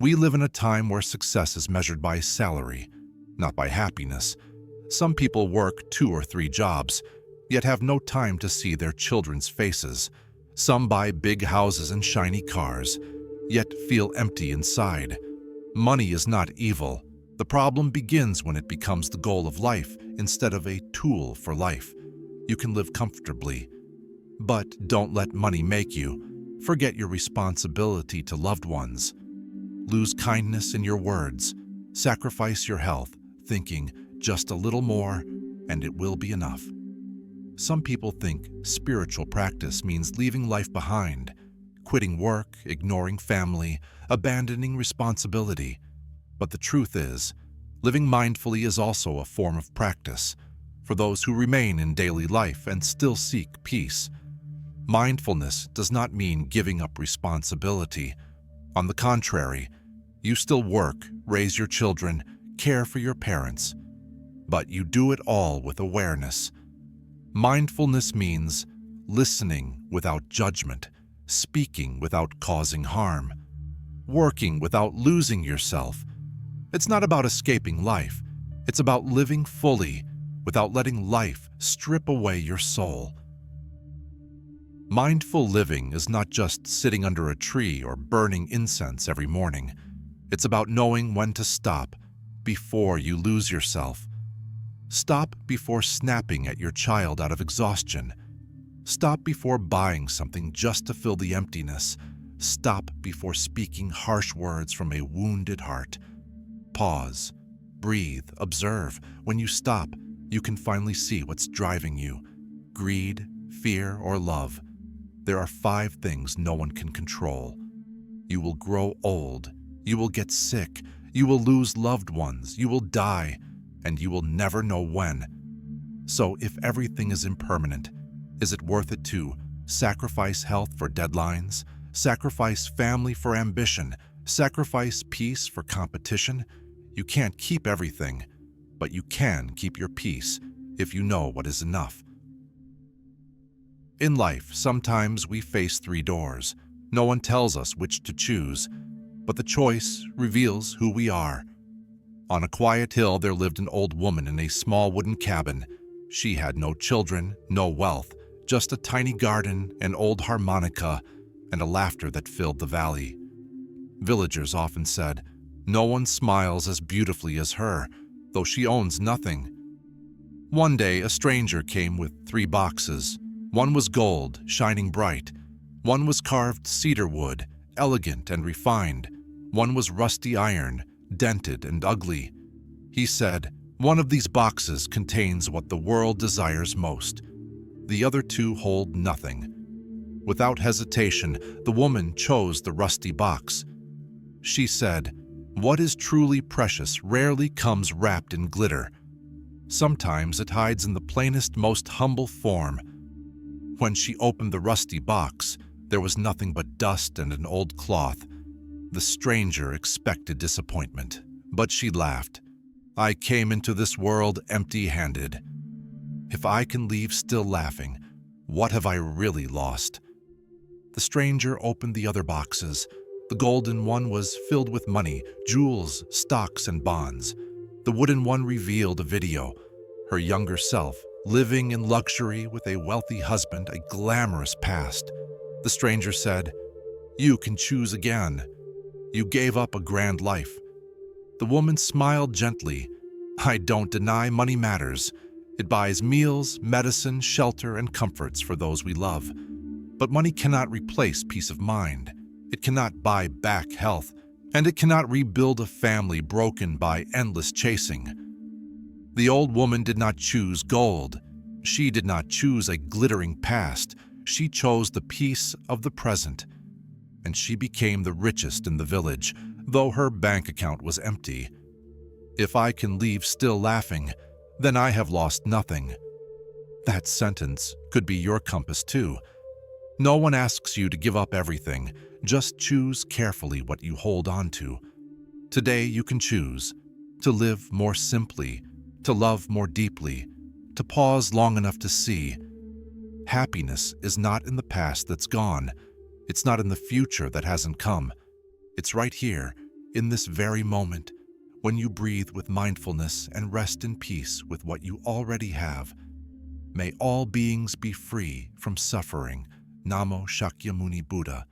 We live in a time where success is measured by salary, not by happiness. Some people work 2 or 3 jobs, yet have no time to see their children's faces. Some buy big houses and shiny cars, yet feel empty inside. Money is not evil. The problem begins when it becomes the goal of life instead of a tool for life. You can live comfortably, but don't let money make you. Forget your responsibility to loved ones. Lose kindness in your words. Sacrifice your health, thinking just a little more and it will be enough. Some people think spiritual practice means leaving life behind, quitting work, ignoring family, abandoning responsibility. But the truth is, living mindfully is also a form of practice for those who remain in daily life and still seek peace. Mindfulness does not mean giving up responsibility. On the contrary, you still work, raise your children, care for your parents, but you do it all with awareness. Mindfulness means listening without judgment, speaking without causing harm, working without losing yourself. It's not about escaping life. It's about living fully without letting life strip away your soul. Mindful living is not just sitting under a tree or burning incense every morning. It's about knowing when to stop before you lose yourself. Stop before snapping at your child out of exhaustion. Stop before buying something just to fill the emptiness. Stop before speaking harsh words from a wounded heart. Pause, breathe, observe. When you stop, you can finally see what's driving you: greed, fear, or love. There are 5 things no one can control. You will grow old. You will get sick. You will lose loved ones. You will die. And you will never know when. So if everything is impermanent, is it worth it to sacrifice health for deadlines, sacrifice family for ambition, sacrifice peace for competition? You can't keep everything, but you can keep your peace if you know what is enough. In life, sometimes we face 3 doors. No one tells us which to choose, but the choice reveals who we are. On a quiet hill, there lived an old woman in a small wooden cabin. She had no children, no wealth, just a tiny garden, an old harmonica, and a laughter that filled the valley. Villagers often said, "No one smiles as beautifully as her, though she owns nothing." One day, a stranger came with 3 boxes. One was gold, shining bright. One was carved cedar wood, elegant and refined. One was rusty iron, dented and ugly. He said, "One of these boxes contains what the world desires most. The other 2 hold nothing." Without hesitation, the woman chose the rusty box. She said, "What is truly precious rarely comes wrapped in glitter. Sometimes it hides in the plainest, most humble form." When she opened the rusty box, there was nothing but dust and an old cloth. The stranger expected disappointment, but she laughed. "I came into this world empty-handed. If I can leave still laughing, what have I really lost?" The stranger opened the other boxes. The golden one was filled with money, jewels, stocks, and bonds. The wooden one revealed a video, her younger self, living in luxury with a wealthy husband, a glamorous past. The stranger said, "You can choose again. You gave up a grand life." The woman smiled gently. "I don't deny money matters. It buys meals, medicine, shelter, and comforts for those we love. But money cannot replace peace of mind. It cannot buy back health, and it cannot rebuild a family broken by endless chasing." The old woman did not choose gold. She did not choose a glittering past. She chose the peace of the present. And she became the richest in the village, though her bank account was empty. "If I can leave still laughing, then I have lost nothing." That sentence could be your compass too. No one asks you to give up everything. Just choose carefully what you hold on to. Today you can choose to live more simply, to love more deeply, to pause long enough to see. Happiness is not in the past that's gone. It's not in the future that hasn't come. It's right here, In this very moment, when you breathe with mindfulness and rest in peace with what you already have, may all beings be free from suffering. Namo Shakyamuni Buddha.